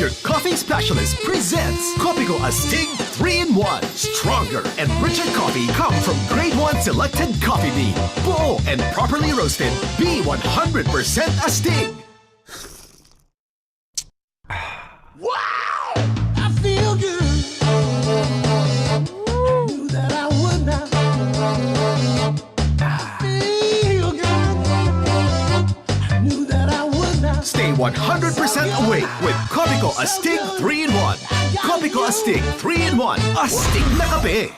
your coffee specialist presents Kopiko Astig 3-in-1. Stronger and richer coffee come from grade 1 selected coffee bean. Buo and properly roasted. Be 100% Astig. Wow! I feel good. Knew that I would not. I feel good. I knew that I would not. Stay 100% awake with Kopiko Astig 3-in-1. Kopiko Astig 3-in-1. Astig na kape.